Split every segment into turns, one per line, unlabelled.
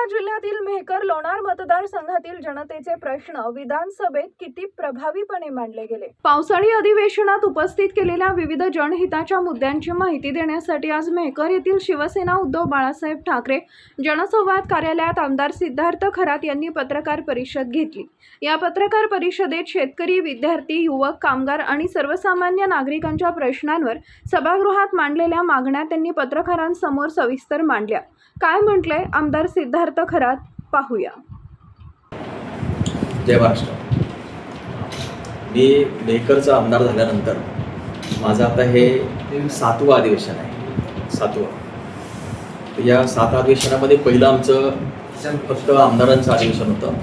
जिल्ह्यातील मेहकर लोणार मतदारसंघातील जनतेचे प्रश्न विधानसभेत किती प्रभावीपणे मांडले गेले। पावसाळी अधिवेशनात उपस्थित केलेल्या विविध जनहिताच्या मुद्द्यांची माहिती देण्यासाठी आज मेहकर येथील शिवसेना उद्धव बाळासाहेब ठाकरे जनसंवाद कार्यालयात आमदार सिद्धार्थ खरात यांनी पत्रकार परिषद घेतली। या पत्रकार परिषदेत शेतकरी, विद्यार्थी, युवक, कामगार आणि सर्वसामान्य नागरिकांच्या प्रश्नांवर सभागृहात मांडलेल्या मागण्या त्यांनी पत्रकारांसमोर सविस्तर मांडल्या। काय म्हटलंय आमदार सिद्धार्थ खरात पाहूया।
जय महाराष्ट्र। मी मेहकरचा आमदार झाल्यानंतर माझं आता हे 7वं अधिवेशन आहे। 7वं। या 7 अधिवेशनामध्ये पहिलं आमचं फक्त आमदारांचं अधिवेशन होतं।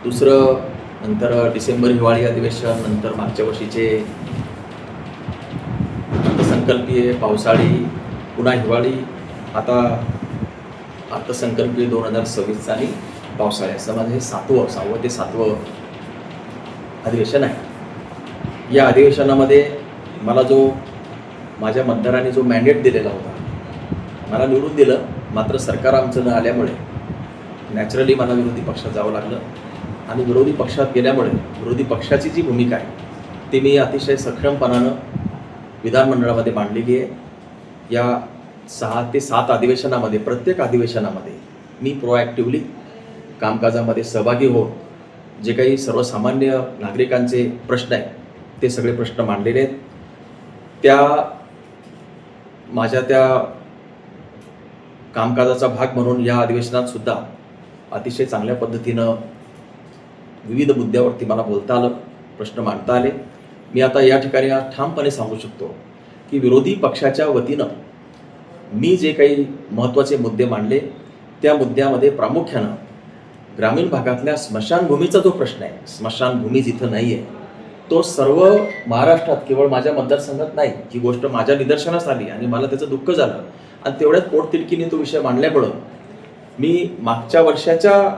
दुसरं नंतर डिसेंबर हिवाळी अधिवेशन, नंतर मागच्या वर्षीचे अर्थसंकल्पीय, पावसाळी, पुन्हा हिवाळी, आता अर्थसंकल्पीय 2026 आणि पावसाळी, असं माझं हे 6वं ते 7वं अधिवेशन आहे। या अधिवेशनामध्ये मला माझ्या मतदारांनी जो मॅन्डेट दिलेला होता, मला निवडून दिलं, मात्र सरकार आमचं न आल्यामुळे नॅचरली मला विरोधी पक्षात जावं लागलं आणि विरोधी पक्षात गेल्यामुळे विरोधी पक्षाची जी भूमिका आहे ती मी अतिशय सक्षमपणानं विधानमंडळामध्ये मांडलेली आहे। या 6 ते 7 अधिवेशनामध्ये, प्रत्येक अधिवेशनामध्ये मी प्रोॲक्टिव्हली कामकाजामध्ये सहभागी होऊन जे काही सर्वसामान्य नागरिकांचे प्रश्न आहेत ते सगळे प्रश्न मांडलेले आहेत। माझ्या त्या कामकाजाचा भाग म्हणून या अधिवेशनात सुद्धा अतिशय चांगल्या पद्धतीनं विविध मुद्द्यावरती मला बोलता आलं, प्रश्न मांडता आले। मी आता या ठिकाणी ठामपणे सांगू शकतो की विरोधी पक्षाच्या वतीनं मी जे काही महत्त्वाचे मुद्दे मांडले त्या मुद्द्यामध्ये प्रामुख्यानं ग्रामीण भागातल्या स्मशानभूमीचा जो प्रश्न आहे, स्मशानभूमी जिथं नाही आहे, तो सर्व महाराष्ट्रात, केवळ माझ्या मतदारसंघात नाही, ही गोष्ट माझ्या निदर्शनास आली आणि मला त्याचं दुःख झालं आणि तेवढ्याच पोटतिडकीने तो विषय मांडल्यामुळं मी मागच्या वर्षाच्या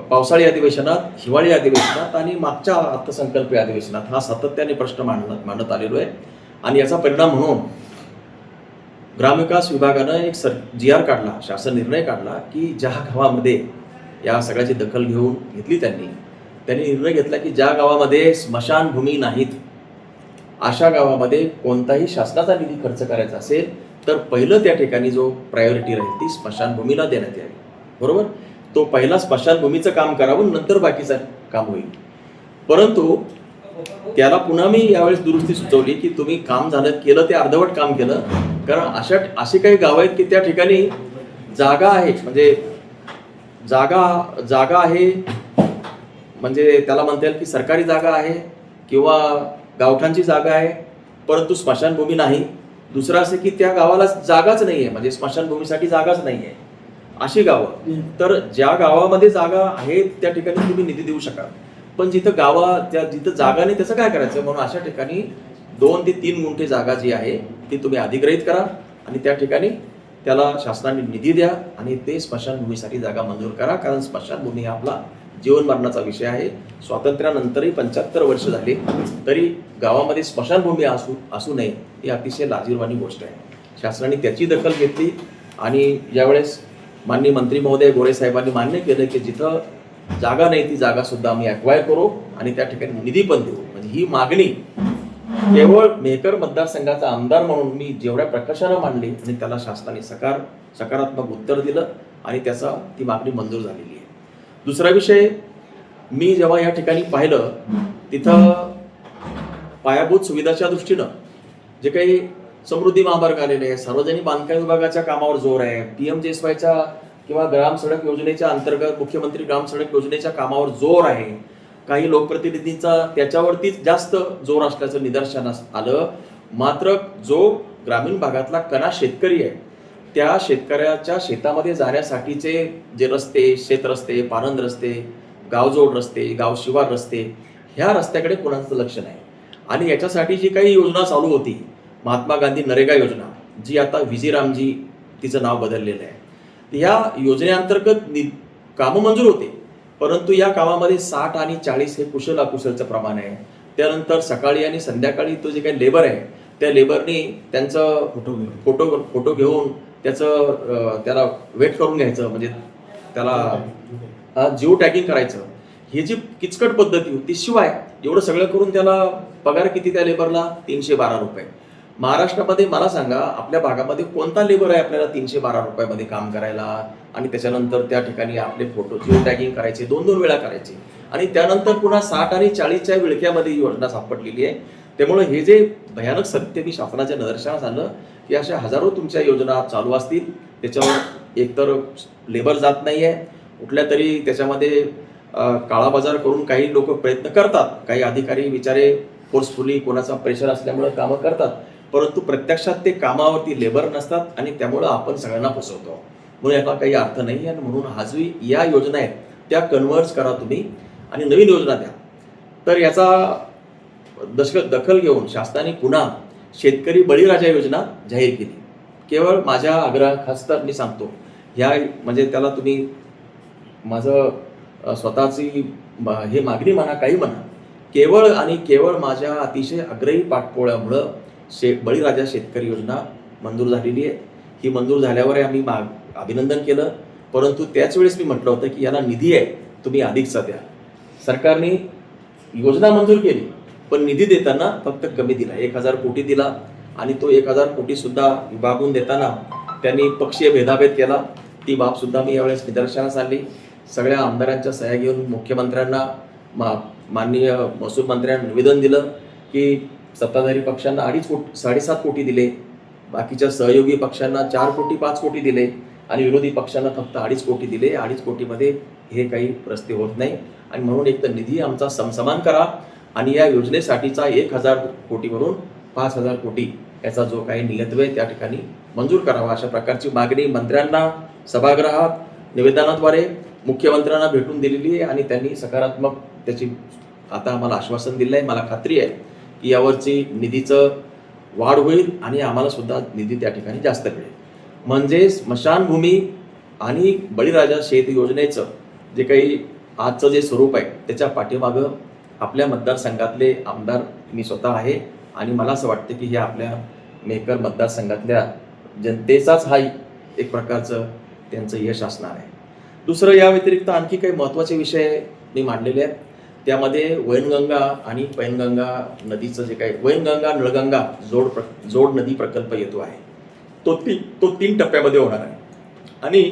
पावसाळी अधिवेशनात, हिवाळी अधिवेशनात आणि मागच्या अर्थसंकल्पीय अधिवेशनात हा सातत्याने प्रश्न मांडत आलेलो आहे। आणि याचा परिणाम म्हणून ग्रामविकास विभागानं एक GR काढला, शासन निर्णय काढला की ज्या गावामध्ये या सगळ्याची दखल घेतली त्यांनी निर्णय घेतला की ज्या गावामध्ये स्मशानभूमी नाहीत अशा गावामध्ये कोणताही शासनाचा निधी खर्च करायचा असेल तर पहिलं त्या ठिकाणी जो प्रायोरिटी राहील ती स्मशानभूमीला देण्यात यावी। बरोबर, तो पहिला स्मशानभूमीचं काम करावं, नंतर बाकीचं काम होईल। परंतु त्याला पुन्हा मी यावेळेस दुरुस्ती सुचवली की तुम्ही काम केलं ते अर्धवट काम केलं, कारण अशी काही गावं आहेत की त्या ठिकाणी जागा आहे, म्हणजे जागा आहे, म्हणजे त्याला म्हणता येईल की सरकारी जागा आहे किंवा गावठांची जागा आहे, परंतु स्मशानभूमी नाही। दुसरं असं की त्या गावाला जागाच नाही आहे, म्हणजे स्मशानभूमीसाठी जागाच नाही आहे, अशी गावं। तर ज्या गावामध्ये जागा आहे त्या ठिकाणी तुम्ही निधी देऊ शकाल, पण जिथं जिथं जागा नाही त्याचं काय करायचं, म्हणून अशा ठिकाणी 2 ते 3 गुंठे जागा जी आहे ती तुम्ही अधिग्रहित करा आणि त्या ठिकाणी त्याला शासनाने निधी द्या आणि ते स्मशानभूमीसाठी जागा मंजूर करा, कारण स्मशानभूमी हा आपला जीवन मरणाचा विषय आहे। स्वातंत्र्यानंतरही 75 वर्ष झाली तरी गावामध्ये स्मशानभूमी असू नये ही अतिशय लाजिरवाणी गोष्ट आहे। शासनाने त्याची दखल घेतली आणि यावेळेस माननीय मंत्री महोदय गोरे साहेबांनी मान्य केलं की जिथं जागा नाही ती जागा सुद्धा आम्ही ॲक्वायर करू आणि त्या ठिकाणी निधी पण देऊ। म्हणजे ही मागणी केवळ मेहकर मतदारसंघाचा आमदार म्हणून मी जेवढ्या प्रकाशानं मांडली आणि त्याला शासनाने सकारात्मक उत्तर दिलं आणि ती मागणी मंजूर झालेली आहे। दुसरा विषय, मी जेव्हा या ठिकाणी पाहिलं तिथं पायाभूत सुविधाच्या दृष्टीनं जे काही समृद्धी महामार्ग आलेले आहे, सार्वजनिक बांधकाम विभागाच्या कामावर जोर आहे, PMJSYच्या किंवा ग्राम सडक योजनेच्या अंतर्गत मुख्यमंत्री ग्राम सडक योजनेच्या कामावर जोर आहे, काही लोकप्रतिनिधींचा त्याच्यावरतीच जास्त जोर असल्याचं निदर्शनास आलं। मात्र जो ग्रामीण भागातला कणा शेतकरी आहे त्या शेतकऱ्याच्या शेतामध्ये जाण्यासाठीचे जे रस्ते, शेतरस्ते, पानंद रस्ते, गावजोड रस्ते, गावशिवार रस्ते, ह्या रस्त्याकडे कोणाचं लक्ष नाही। आणि याच्यासाठी जी काही योजना चालू होती, महात्मा गांधी नरेगा योजना, जी आता विजीरामजी तिचं नाव बदललेलं आहे, या योजनेअंतर्गत कामं मंजूर होते, परंतु या कामामध्ये 60 आणि 40 हे कुशल अकुशलचं प्रमाण आहे। त्यानंतर सकाळी आणि संध्याकाळी तो जे काही लेबर आहे त्या लेबरनी त्यांचं फोटो घेऊन त्याला वेट करून घ्यायचं, म्हणजे त्याला जिओ टॅगिंग करायचं, ही जी किचकट पद्धती होती, शिवाय एवढं सगळं करून त्याला पगार किती त्या लेबरला? 312 रुपये. महाराष्ट्रामध्ये मला सांगा, आपल्या भागामध्ये कोणता लेबर आहे आपल्याला 312 रुपयामध्ये काम करायला? आणि त्याच्यानंतर त्या ठिकाणी आपले फोटो जिओ टॅगिंग करायचे, 2-2 वेळा करायचे, आणि त्यानंतर पुन्हा 60 आणि 40च्या विळख्यामध्ये ही योजना सापडलेली आहे. त्यामुळे हे जे भयानक सत्य मी शासनाच्या निदर्शनास आलं की अशा हजारो तुमच्या योजना चालू असतील, त्याच्यावर एकतर लेबर जात नाही आहे, कुठल्या तरी त्याच्यामध्ये काळाबाजार करून काही लोक प्रयत्न करतात, काही अधिकारी विचारे फोर्सफुली कोणाचा प्रेशर असल्यामुळे कामं करतात, परंतु प्रत्यक्षात ते कामावरती लेबर नसतात आणि त्यामुळं आपण सगळ्यांना फसवतो. म्हणून याला काही अर्थ नाही. आणि म्हणून हा जो या योजना आहेत त्या कन्व्हर्ट करा तुम्ही आणि नवीन योजना द्या. तर याचा दखल घेऊन शासनाने पुन्हा शेतकरी बळीराजा योजना जाहीर केली. केवळ माझ्या आग्रहाखातर मी सांगतो, ह्या म्हणजे त्याला तुम्ही माझं स्वतःची हे मागणी म्हणा, काही म्हणा, केवळ आणि केवळ माझ्या अतिशय आग्रही पाठपोळ्यामुळं बळीराजा शेतकरी योजना मंजूर झालेली आहे. ही मंजूर झाल्यावर आम्ही अभिनंदन केलं, परंतु त्याच वेळेस मी म्हटलं होतं की याला निधी आहे, तुम्ही अधिकचा द्या. सरकारने योजना मंजूर केली, पण निधी देताना फक्त कमी दिला, 1000 कोटी दिला. आणि तो 1000 कोटी सुद्धा विभागून देताना त्यांनी पक्षीय भेदाभेद केला. ती बाबसुद्धा मी यावेळेस निदर्शनास आणली. सगळ्या आमदारांच्या सह्या घेऊन मुख्यमंत्र्यांना, माननीय महसूल मंत्र्यांना निवेदन दिलं की सत्ताधारी पक्षांना 7.5 कोटी दिले, बाकीच्या सहयोगी पक्षांना 4 कोटी 5 कोटी दिले आणि विरोधी पक्षांना फक्त 2.5 कोटी दिले. 2.5 कोटीमध्ये हे काही रस्ते होत नाही. आणि म्हणून एक तर निधी आमचा समसमान करा आणि या योजनेसाठीचा 1000 कोटीवरून 5000 कोटी याचा जो काही नियतव्यय त्या ठिकाणी मंजूर करावा, अशा प्रकारची मागणी मंत्र्यांना सभागृहात निवेदनाद्वारे मुख्यमंत्र्यांना भेटून दिलेली आहे. आणि त्यांनी सकारात्मक त्याची आता आम्हाला आश्वासन दिलं आहे. मला खात्री आहे की यावरची निधीचं वाढ होईल आणि आम्हाला सुद्धा निधी त्या ठिकाणी जास्त मिळेल. म्हणजे स्मशानभूमी आणि बळीराजा शेत योजनेचं जे काही आजचं जे स्वरूप आहे त्याच्या पाठीमागं आपल्या मतदारसंघातले आमदार मी स्वतः आहे आणि मला असं वाटतं की हे आपल्या मेहकर मतदारसंघातल्या जनतेचाच हा एक प्रकारचं त्यांचं यश असणार आहे. दुसरं, या व्यतिरिक्त आणखी काही महत्त्वाचे विषय मी मांडलेले आहेत. त्यामध्ये वैनगंगा आणि पैनगंगा नदीचं जे काही वैनगंगा नळगंगा जोड नदी प्रकल्प येतो आहे, तो 3 टप्प्यामध्ये होणार आहे. आणि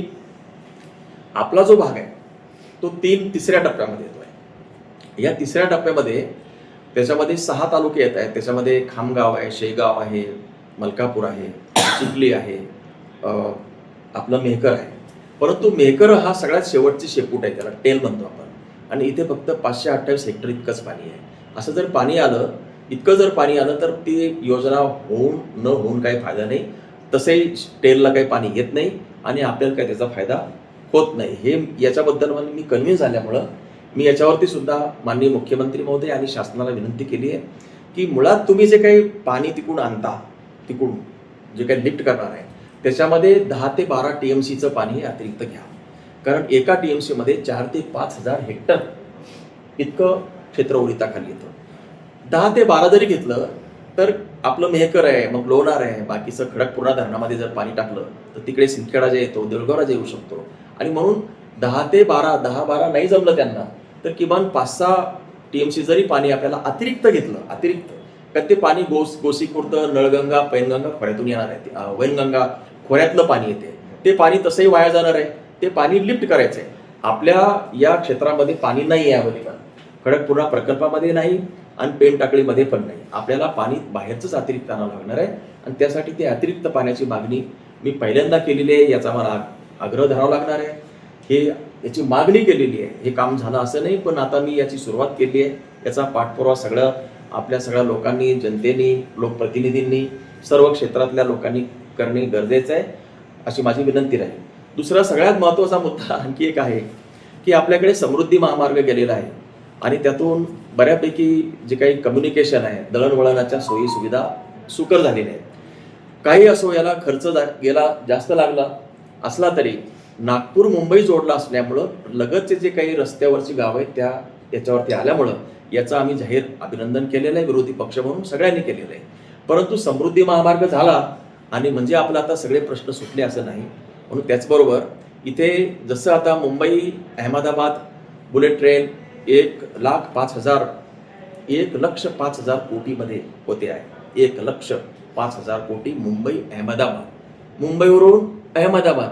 आपला जो भाग आहे तो तिसऱ्या टप्प्यामध्ये येतो आहे. या 3ऱ्या टप्प्यामध्ये त्याच्यामध्ये 6 तालुके येत आहेत. त्याच्यामध्ये खामगाव आहे, शेगाव आहे, मलकापूर आहे, चिखली आहे, आपलं मेहकर आहे. परंतु मेहकर हा सगळ्यात शेवटची शेपूट आहे, त्याला टेल म्हणतो आपण. आणि इथे फक्त 528 हेक्टर इतकंच पाणी आहे. असं जर पाणी आलं, इतकं जर पाणी आलं तर ती योजना होऊन न होऊन काही फायदा नाही. तसंही टेलला काही पाणी येत नाही आणि आपल्याला काही त्याचा फायदा होत नाही. हे याच्याबद्दल मी कन्व्हिन्स झाल्यामुळं मी याच्यावरती सुद्धा माननीय मुख्यमंत्री महोदय आणि शासनाला विनंती केली आहे की मुळात तुम्ही जे काही पाणी तिकडून आणता, तिकडून जे काही लिफ्ट करणार आहे त्याच्यामध्ये 10 ते 12 TMCचं पाणी अतिरिक्त घ्या. कारण एका TMC मध्ये 4 ते 5,000 हेक्टर इतकं क्षेत्र ओलिताखाली येतं. 10 ते 12 जरी घेतलं तर आपलं मेहकर आहे, मग लोणार आहे, बाकीचं खडकपूर्णा धरणामध्ये जर पाणी टाकलं तर तिकडे सिंदखेडा जे येतो, देऊळगावला येऊ शकतो. आणि म्हणून 10 ते 12 नाही जमलं त्यांना तर किमान 5-6 TMC जरी पाणी आपल्याला अतिरिक्त घेतलं, अतिरिक्त, कारण ते पाणी गोसीखुर्द, नळगंगा, पैनगंगा खोऱ्यातून येणार आहे. वैनगंगा खोऱ्यातलं पाणी येते, ते पाणी तसंही वाया जाणार आहे. ते पाणी लिफ्ट करायचं आहे. आपल्या या क्षेत्रामध्ये पाणी नाही आहे अवेलेबल, खडकपूर्णा प्रकल्पामध्ये नाही आणि पेनटाकळीमध्ये पण नाही. आपल्याला पाणी बाहेरचंच अतिरिक्त आणावं लागणार आहे आणि त्यासाठी ते अतिरिक्त पाण्याची मागणी मी पहिल्यांदा केलेली आहे. याचा मला आग्रह धरावा लागणार आहे. याची मागणी केलेली आहे. हे काम झालं असं नाही, पण आता मी याची सुरुवात केली आहे. याचा पाठपुरावा आपल्या सगळ्या लोकांनी, जनतेने, लोकप्रतिनिधींनी, सर्व क्षेत्रातल्या लोकांनी करणे गरजेचं आहे, अशी माझी विनंती राहील. दुसरा सगळ्यात महत्त्वाचा मुद्दा आणखी एक आहे की आपल्याकडे समृद्धी महामार्ग गेलेला आहे आणि त्यातून बऱ्यापैकी जे काही कम्युनिकेशन आहे, दळणवळणाच्या सोयी सुविधा सुकर झालेल्या आहेत. काही असो, याला खर्च जास्त लागला असला तरी नागपूर मुंबई जोडला असल्यामुळं लगतचे जे काही रस्त्यावरची गावं आहेत त्या याच्यावरती आल्यामुळं याचं आम्ही जाहीर अभिनंदन केलेलं आहे, विरोधी पक्ष म्हणून सगळ्यांनी केलेलं आहे. परंतु समृद्धी महामार्ग झाला आणि म्हणजे आपला आता सगळे प्रश्न सुटले असं नाही. म्हणून त्याचबरोबर इथे जसं आता मुंबई अहमदाबाद बुलेट ट्रेन 1,05,000 कोटीमध्ये होते आहे. 1,05,000 कोटी मुंबई अहमदाबाद. मुंबईवरून अहमदाबाद.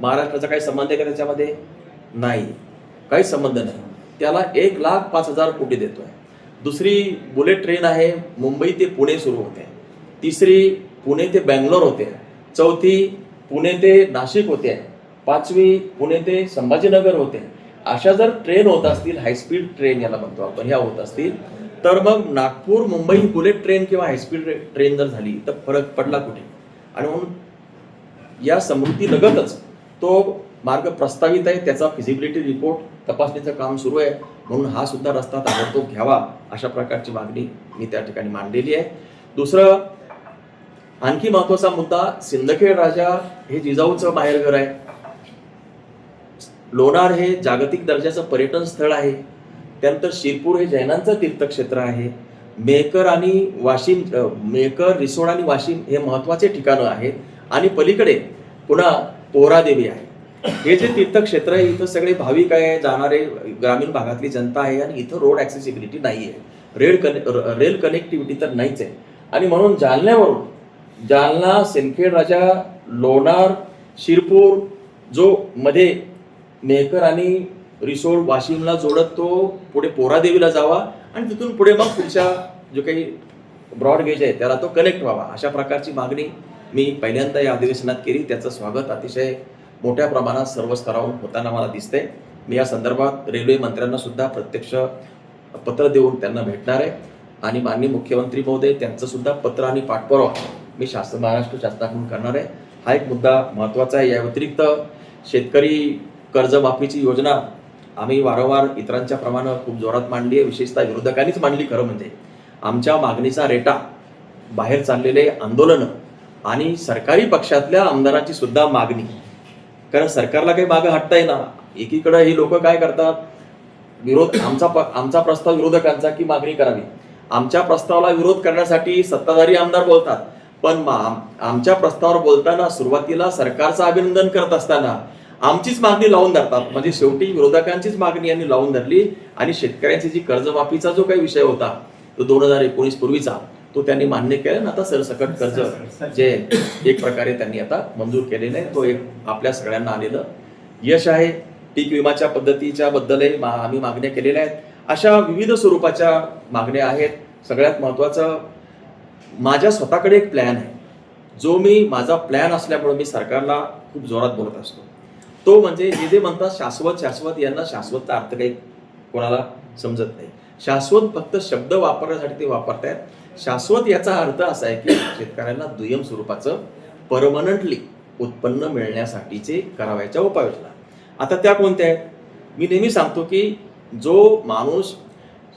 महाराष्ट्राचा काही संबंध आहे का त्याच्यामध्ये? नाही, काही संबंध नाही. त्याला 1,05,000 कोटी देतोय. दुसरी बुलेट ट्रेन आहे मुंबई ते पुणे सुरू होते. तिसरी पुणे ते बेंगलोर होते. चौथी पुणे ते नाशिक होते. पाचवी पुणे ते संभाजीनगर होते. अशा जर ट्रेन होत असतील, हायस्पीड ट्रेन याला म्हणतो आपण, ह्या होत असतील, तर मग नागपूर मुंबई बुलेट ट्रेन किंवा हायस्पीड ट्रेन जर झाली तर फरक पडला कुठे? आणि म्हणून या समृद्धी लगतच तो मार्ग प्रस्तावित आहे. त्याचा फिजिबिलिटी रिपोर्ट तपासणीचं काम सुरू आहे. म्हणून हा सुद्धा रस्ता ताबडतोब घ्यावा अशा प्रकारची मागणी मी त्या ठिकाणी मांडलेली आहे. दुसरं आणखी महत्वाचा मुद्दा, सिंदखेड राजा हे जिजाऊचं माहेरघर आहे. लोणार हे जागतिक दर्जाचं पर्यटन स्थळ आहे. त्यानंतर शिरपूर हे जैनांचं तीर्थक्षेत्र आहे. मेहकर, रिसोड आणि वाशिम हे महत्वाचे ठिकाणं आहेत. आणि पलीकडे पुन्हा पोहरादेवी आहे. हे जे तीर्थक्षेत्र आहे, इथं सगळे भाविक आहे, जाणारे ग्रामीण भागातली जनता आहे. आणि इथं रोड ॲक्सेसिबिलिटी नाही आहे, रेल कनेक्टिव्हिटी तर नाहीच आहे. आणि म्हणून जालना, सिंदखेड राजा, लोणार, शिरपूर जो मध्ये मेहकर आणि रिसोड वाशिमला जोडत तो पुढे पोहरादेवीला जावा आणि तिथून पुढे मग पुढच्या जो काही ब्रॉड गेज आहे त्याला तो कनेक्ट व्हावा. अशा प्रकारची मागणी मी पहिल्यांदा या अधिवेशनात केली. त्याचं स्वागत अतिशय मोठ्या प्रमाणात सर्व स्तरावरून होताना मला दिसते. मी या संदर्भात रेल्वे मंत्र्यांना सुद्धा प्रत्यक्ष पत्र देऊन त्यांना भेटणार आहे. आणि माननीय मुख्यमंत्री महोदय त्यांचं सुद्धा पत्र आणि पाठपुरावा मी महाराष्ट्र शासनाकडून करणार आहे. हा एक मुद्दा महत्त्वाचा आहे. या व्यतिरिक्त शेतकरी कर्जमाफीची योजना आम्ही वारंवार इतरांच्या प्रमाणे खूप जोरात मांडली आहे. विशेषतः विरोधकांनीच मांडली. खरं म्हणजे आमच्या मागणीचा रेटा, बाहेर चाललेले आंदोलनं आणि सरकारी पक्षातल्या आमदारांची सुद्धा मागणी, कारण सरकारला काही मागं हटता येईना. एकीकडे ही लोक काय करतात, आमचा प्रस्ताव विरोधकांचा की मागणी करावी. आमच्या प्रस्तावाला विरोध करण्यासाठी सत्ताधारी आमदार बोलतात, पण आमच्या प्रस्तावावर बोलताना सुरुवातीला सरकारचं अभिनंदन करत असताना आमचीच मागणी लावून धरतात. म्हणजे शेवटी विरोधकांचीच मागणी यांनी लावून धरली. आणि शेतकऱ्यांची जी कर्जमाफीचा जो काही विषय होता तो 2019 पूर्वीचा, तो त्यांनी मान्य केला. आणि आता सरसकट कर्ज जे एक प्रकारे त्यांनी आता मंजूर केलेलं आहे, तो एक आपल्या सगळ्यांना आलेलं यश आहे. पीक विमाच्या पद्धतीच्या बद्दलही आम्ही मागण्या केलेल्या आहेत. अशा विविध स्वरूपाच्या मागण्या आहेत. सगळ्यात महत्त्वाचं, माझ्या स्वतःकडे एक प्लॅन आहे, जो माझा प्लॅन असल्यामुळे मी सरकारला खूप जोरात बोलत असतो. तो म्हणजे जे म्हणतात शाश्वत, यांना शाश्वतचा अर्थ काही कोणाला समजत नाही. शाश्वत फक्त शब्द वापरण्यासाठी ते वापरतायत. शाश्वत याचा अर्थ असा आहे की शेतकऱ्यांना दुय्यम स्वरूपाचं परमनंटली उत्पन्न मिळण्यासाठीचे करावयाच्या उपाययोजना. आता त्या कोणत्या आहेत? मी नेहमी सांगतो की जो माणूस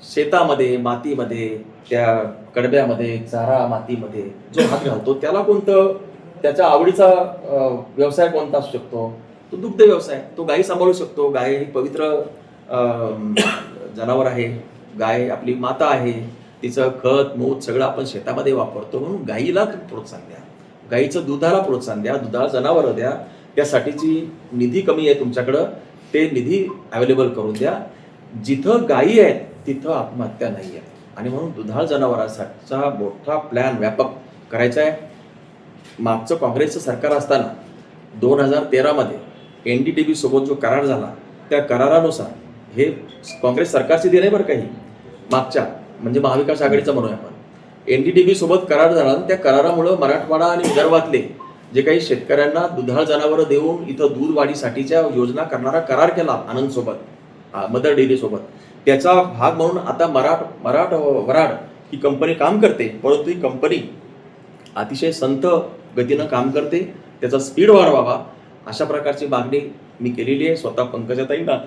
शेतामध्ये, मातीमध्ये, त्या कडब्यामध्ये, चारा मातीमध्ये जो हात घालतो त्याला कोणतं, त्याच्या आवडीचा व्यवसाय कोणता असू शकतो? तो दुग्ध व्यवसाय. तो गायी सांभाळू शकतो. गाय ही पवित्र जनावर आहे. गाय आपली माता आहे. तिचं खत मूत सगळं आपण शेतामध्ये वापरतो. म्हणून गायीला प्रोत्साहन द्या, गायीचं दुधाला प्रोत्साहन द्या, दुधाला जनावरं द्या. त्यासाठीची निधी कमी आहे तुमच्याकडं, ते निधी अवेलेबल करून द्या. जिथं गायी आहेत तिथं आत्महत्या नाही आहे. आणि म्हणून दुधाळ जनावरांसाठीचा मोठा प्लॅन व्यापक करायचा आहे. मागचं काँग्रेसचं सरकार असताना 2013 मध्ये NDDB सोबत जो करार झाला, त्या करारानुसार हे काँग्रेस सरकारची देण आहे बरं काही मागच्या, म्हणजे महाविकास आघाडीचा म्हणूया आपण. NDDB सोबत करार झाला. त्या करारामुळं मराठवाडा आणि विदर्भातले जे काही शेतकऱ्यांना दुधाळ जनावरं देऊन इथं दूध वाढीसाठीच्या योजना करणारा करार केला आनंद सोबत, मदर डेअरी सोबत. त्याचा भाग म्हणून आता वराड ही कंपनी काम करते. परंतु ही कंपनी अतिशय संथ गतीनं काम करते. त्याचा स्पीड वाढवावा अशा प्रकारची मागणी मी केलेली आहे. स्वतः पंकजाताईंना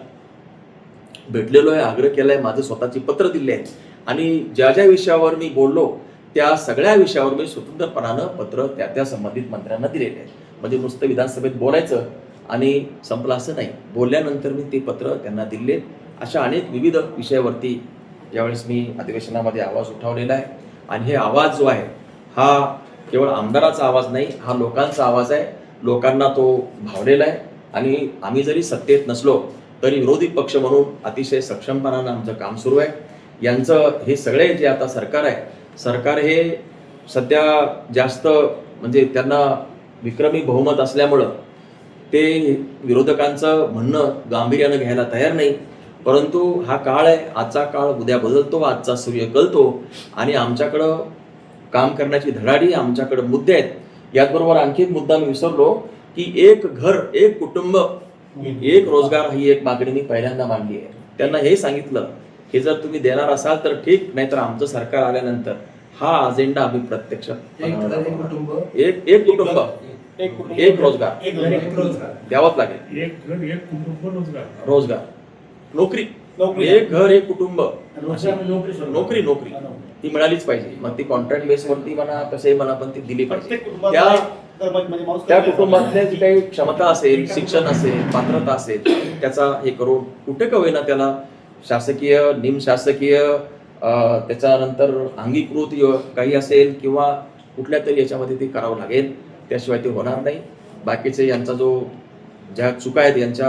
भेटलेलो आहे, आग्रह केलाय, माझं स्वतःची पत्र दिले आहेत. आणि ज्या ज्या विषयावर मी बोललो त्या सगळ्या विषयावर मी स्वतंत्रपणानं पत्र त्या संबंधित मंत्र्यांना दिलेले आहे. म्हणजे नुसतं विधानसभेत बोलायचं आणि संपलं असं नाही. बोलल्यानंतर मी ते पत्र त्यांना दिले. अशा अनेक विविध विषयावरती यावेळेस मी अधिवेशनामध्ये आवाज उठवलेला आहे. आणि हे आवाज जो आहे हा केवळ आमदाराचा आवाज नाही, हा लोकांचा आवाज आहे. लोकांना तो भावलेला आहे. आणि आम्ही जरी सत्तेत नसलो तरी विरोधी पक्ष म्हणून अतिशय सक्षमपणानं आमचं काम सुरू आहे. यांचं हे सगळे जे आता सरकार हे सध्या जास्त म्हणजे त्यांना विक्रमी बहुमत असल्यामुळं ते विरोधकांचं म्हणणं गांभीर्यानं घ्यायला तयार नाही. परंतु हा काळ आहे, आजचा काळ उद्या बदलतो, आजचा सूर्य कळतो आणि आमच्याकडं काम करण्याची धडाडी, आमच्याकडं मुद्दे आहेत. याचबरोबर आणखी एक मुद्दा मी विसरलो की एक घर, एक कुटुंब, एक रोजगार ही एक मागणी मी पहिल्यांदा मांडली आहे. त्यांना हे सांगितलं की जर तुम्ही देणार असाल तर ठीक, नाहीतर आमचं सरकार आल्यानंतर हा अजेंडा आम्ही प्रत्यक्ष एक कुटुंब एक रोजगार द्यावाच लागेल.
एक घर एक कुटुंब
रोजगार, नोकरी, एक घर एक कुटुंब, नोकरी ती मिळालीच पाहिजे. मग ती कॉन्ट्रॅक्ट बेसवरती म्हणा, कसे म्हणा, पण ती दिली पाहिजे. त्या कुटुंबातल्या जी काही क्षमता असेल, शिक्षण असेल, पात्रता असेल, त्याचा हे करून कुठे का होईना त्याला शासकीय, निमशासकीय, त्याच्यानंतर अंगीकृत काही असेल किंवा कुठल्या तरी याच्यामध्ये ते करावं लागेल. त्याशिवाय ते होणार नाही. बाकीचे यांचा जो ज्या चुका आहेत यांच्या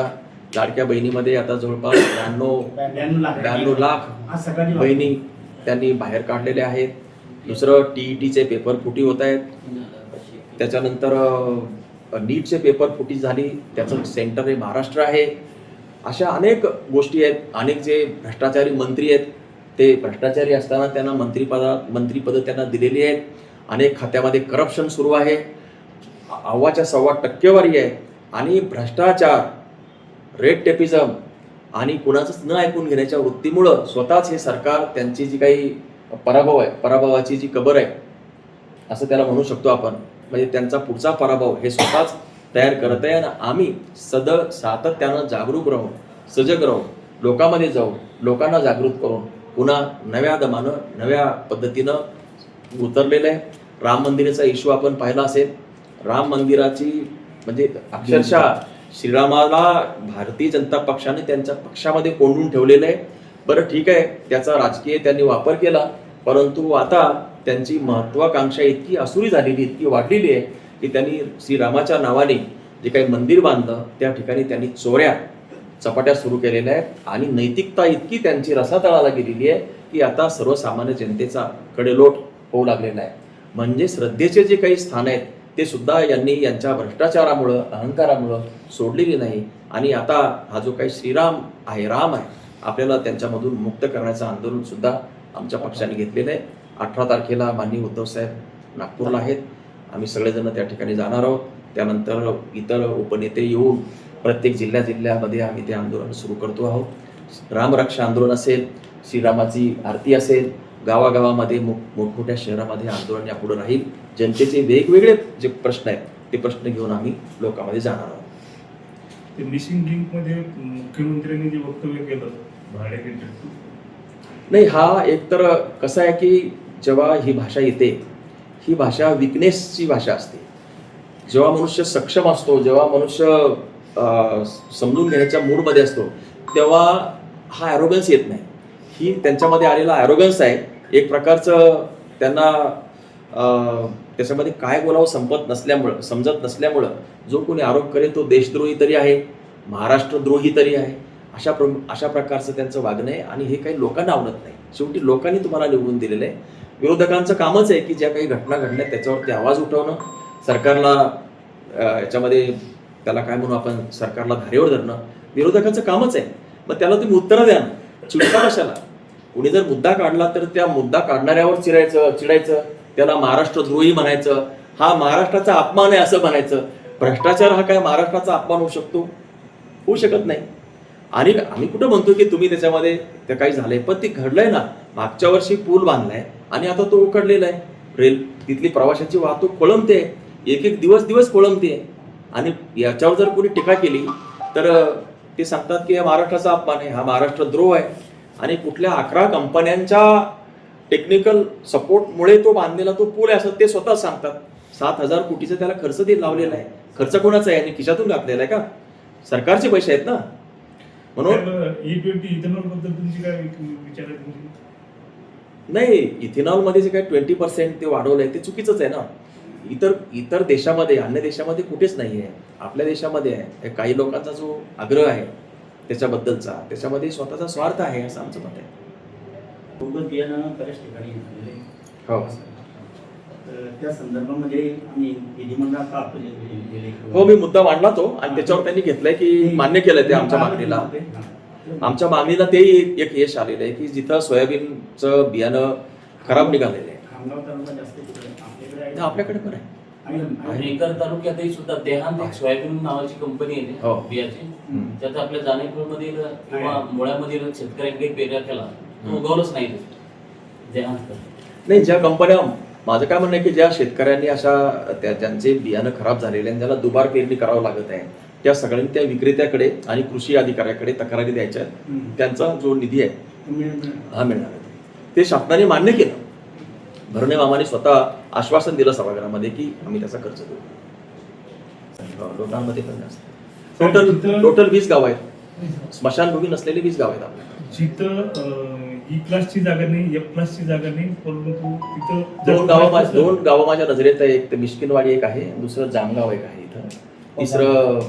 लाडक्या बहिणीमध्ये आता जवळपास 92 लाख बहिणी त्यांनी बाहेर काढलेल्या आहेत. दुसरं TETचे पेपर फुटी होत आहेत. त्याच्यानंतर नीटचे पेपर फुटी झाली, त्याचं सेंटर हे महाराष्ट्र आहे. अशा अनेक गोष्टी आहेत. अनेक जे भ्रष्टाचारी मंत्री आहेत ते भ्रष्टाचारी असताना त्यांना मंत्रीपदं त्यांना दिलेली आहेत. अनेक खात्यामध्ये करप्शन सुरू आहे. 1.25% आहे. आणि भ्रष्टाचार, रेड टेपिझम आणि कुणाचंच न ऐकून घेण्याच्या वृत्तीमुळं स्वतःच हे सरकार त्यांची जी काही पराभव आहे, पराभवाची जी कबर आहे असं त्याला म्हणू शकतो आपण. म्हणजे त्यांचा पुढचा पराभव हे स्वतःच तयार करत आहे. आणि आम्ही सातत्यानं जागरूक राहून, सजग राहून, लोकांमध्ये जाऊन, लोकांना जागृत करून पुन्हा नव्या दमानं, नव्या पद्धतीनं उतरलेलं आहे. राम मंदिराचा इश्यू आपण पाहिला असेल. राम मंदिराची म्हणजे अक्षरशः श्रीरामाला भारतीय जनता पक्षाने त्यांच्या पक्षामध्ये कोंडून ठेवलेलं आहे. बरं ठीक आहे, त्याचा राजकीय त्यांनी वापर केला, परंतु आता त्यांची महत्वाकांक्षा इतकी असुरी झालेली, इतकी वाढलेली आहे की त्यांनी श्रीरामाच्या नावाने जे काही मंदिर बांधलं त्या ठिकाणी त्यांनी चोऱ्या चपाट्या सुरू केलेल्या आहेत. आणि नैतिकता इतकी त्यांची रसातळाला गेलेली आहे की आता सर्वसामान्य जनतेचा कडेलोट होऊ लागलेला आहे. म्हणजे श्रद्धेचे जे काही स्थान आहेत ते सुद्धा यांनी यांच्या भ्रष्टाचारामुळं, अहंकारामुळं सोडलेली नाही. आणि आता हा जो काही श्रीराम आहे, राम आहे, आपल्याला त्यांच्यामधून मुक्त करण्याचं आंदोलन सुद्धा आमच्या पक्षाने घेतलेलं आहे. 18 तारखेला माननीय उद्धव साहेब नागपूरला आहेत. आम्ही सगळेजण त्या ठिकाणी जाणार आहोत. त्यानंतर इतर उपनेते येऊन प्रत्येक जिल्ह्यामध्ये आम्ही ते आंदोलन सुरू करतो आहोत. रामरक्षा आंदोलन असेल, श्रीरामाची आरती असेल, गावागावामध्ये मोठमोठ्या शहरामध्ये आंदोलन यापुढे राहील. जनतेचे वेगवेगळे जे प्रश्न आहेत ते प्रश्न घेऊन आम्ही लोकांमध्ये जाणार आहोत.
ते मिसिंग लिंक मध्ये मुख्यमंत्र्यांनी जे वक्तव्य केलं भाडेकरी,
नाही, हा एकतर कसं आहे की जेव्हा ही भाषा येते, ही भाषा विकनेसची भाषा असते. जेव्हा मनुष्य सक्षम असतो, जेव्हा मनुष्य समजून घेण्याच्या मूडमध्ये असतो, तेव्हा हा ॲरोगन्स येत नाही. ही त्यांच्यामध्ये आलेला ॲरोगन्स आहे. एक प्रकारचं त्यांना त्याच्यामध्ये काय बोलावं समजत नसल्यामुळं जो कोणी आरोप करेल तो देशद्रोही तरी आहे, महाराष्ट्रद्रोही तरी आहे, अशा प्रकारचं त्यांचं वागणं आहे. आणि हे काही लोकांना आवडत नाही. शेवटी लोकांनी तुम्हाला निवडून दिलेलं आहे. विरोधकांचं कामच आहे की ज्या काही घटना घडल्या त्याच्यावरती आवाज उठवणं, सरकारला याच्यामध्ये त्याला काय म्हणू आपण, सरकारला धारेवर धरणं विरोधकांचं कामच आहे. मग त्याला तुम्ही उत्तरं द्या ना, चिडता कशाला? कुणी जर मुद्दा काढला तर त्या मुद्दा काढणाऱ्यावर चिडायचं, त्याला महाराष्ट्रद्रोही म्हणायचं, हा महाराष्ट्राचा अपमान आहे असं म्हणायचं. भ्रष्टाचार हा काय महाराष्ट्राचा अपमान होऊ शकतो? होऊ शकत नाही. आणि आम्ही कुठं म्हणतो की तुम्ही त्याच्यामध्ये ते काही झालंय, पण ते घडलंय ना. मागच्या वर्षी पूल बांधलाय आणि आता तो उकडलेला आहे. तिथली प्रवाशांची वाहतूक खोळंबते, एक दिवस खोळंबते. आणि याच्यावर जर कोणी टीका केली तर ते सांगतात की हा महाराष्ट्राचा अपमान आहे, हा महाराष्ट्रद्रोह आहे. आणि कुठल्या 11 कंपन्यांच्या टेक्निकल सपोर्टमुळे तो बांधलेला तो पूल आहे असं ते स्वतः सांगतात. 7,000 कोटीचा त्याला खर्च लावलेला आहे. खर्च कोणाचा आहे? आणि खिशातून घातलेला आहे का? सरकारचे पैसे आहेत ना. म्हणून
E20 इथेनॉल बद्दल तुमची काय विचार आहे?
नाही, इथेनॉल मध्ये जे काही 20% ते वाढवलंय ते चुकीचंच आहे ना. इतर देशामध्ये, अन्य देशामध्ये कुठेच नाही आहे. आपल्या देशामध्ये आहे. हे काही लोकांचा जो आग्रह आहे त्याच्याबद्दलचा, त्याच्यामध्ये स्वतःचा स्वार्थ आहे असं आमचं मत आहे.
बोगस बियाणं बऱ्याच ठिकाणी झालेलं आहे.
हो
तर त्या संदर्भामध्ये आम्ही विधिमंडळात का आपले गेले
हो, मी मुद्दा मांडला तो आणि त्याच्यावर त्यांनी घेतलंय की मान्य केलंय ते आमच्या मागणीला. आमच्या मागणीला ते एक यश आलेलं आहे की जिथं सोयाबीनचं बियाणं खराब निघालेलं आहे.
खामगाव तालुका जास्त तिकडे आपल्याकडे आहे.
आपल्याकडे पण आहे.
मेकर तालुक्यातही सुद्धा देहांत एक सोयाबीन नावाची कंपनी आहे
हो.
बियाची. त्यात आपल्या जाणेपूरमधील किंवा मुळ्यामधील शेतकऱ्यांनी काही पेऱ्या केला तो उगवलंच नाही ते. देहांत
नाही, ज्या कंपन्या, माझं काय म्हणणं आहे की ज्या शेतकऱ्यांनी ज्यांचे बियाणं खराब झालेले आणि ज्याला दुबार पेरणी करावं लागत आहे, त्या सगळ्यांनी त्या विक्रेत्याकडे आणि कृषी अधिकाऱ्याकडे तक्रारी द्यायच्या आहेत. त्यांचा जो निधी आहे हा मिळणार आहे. ते शासनाने मान्य केलं. भरणे मामाने स्वतः आश्वासन दिलं सभागृहामध्ये की आम्ही त्याचा खर्च देऊ. लोकांमध्ये पण जास्त टोटल 20 गाव आहेत. स्मशानभूमी नसलेली 20 गाव आहेत आपल्याकडे.
जिथं ई क्लासची जागा नाही, एफ क्लासची जागा नाही, परंतु तिथं
दोन गावं माझ्या नजरेत आहे. एक तर मिश्किनवाडी एक आहे, दुसरं जामगाव एक आहे इथं, तिसरं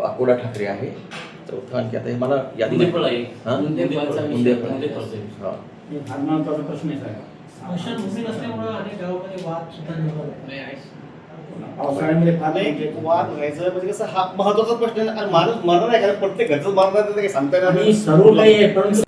अकोला ठाकरे आहे, चौथं आणखी आता हे मला यादी नाही.
उंदेफळ आहे.
हा?
उंदेफळ.
हा.
हा महत्वाचा प्रश्न आहे साहेब.
स्मशानभूमी नसल्यामुळं अनेक गावामध्ये वाद सुद्धा निर्माण होतो.
पावसाळ्यामध्ये फार
नाही, वाद व्हायचं म्हणजे कसं हा महत्वाचा प्रश्न आहे. आणि माणूस मरणार आहे, कारण प्रत्येक घरचं मरणार आहे, ते काही सांगता येणार
आणि
नाही.
सर्व काही आहे, परंतु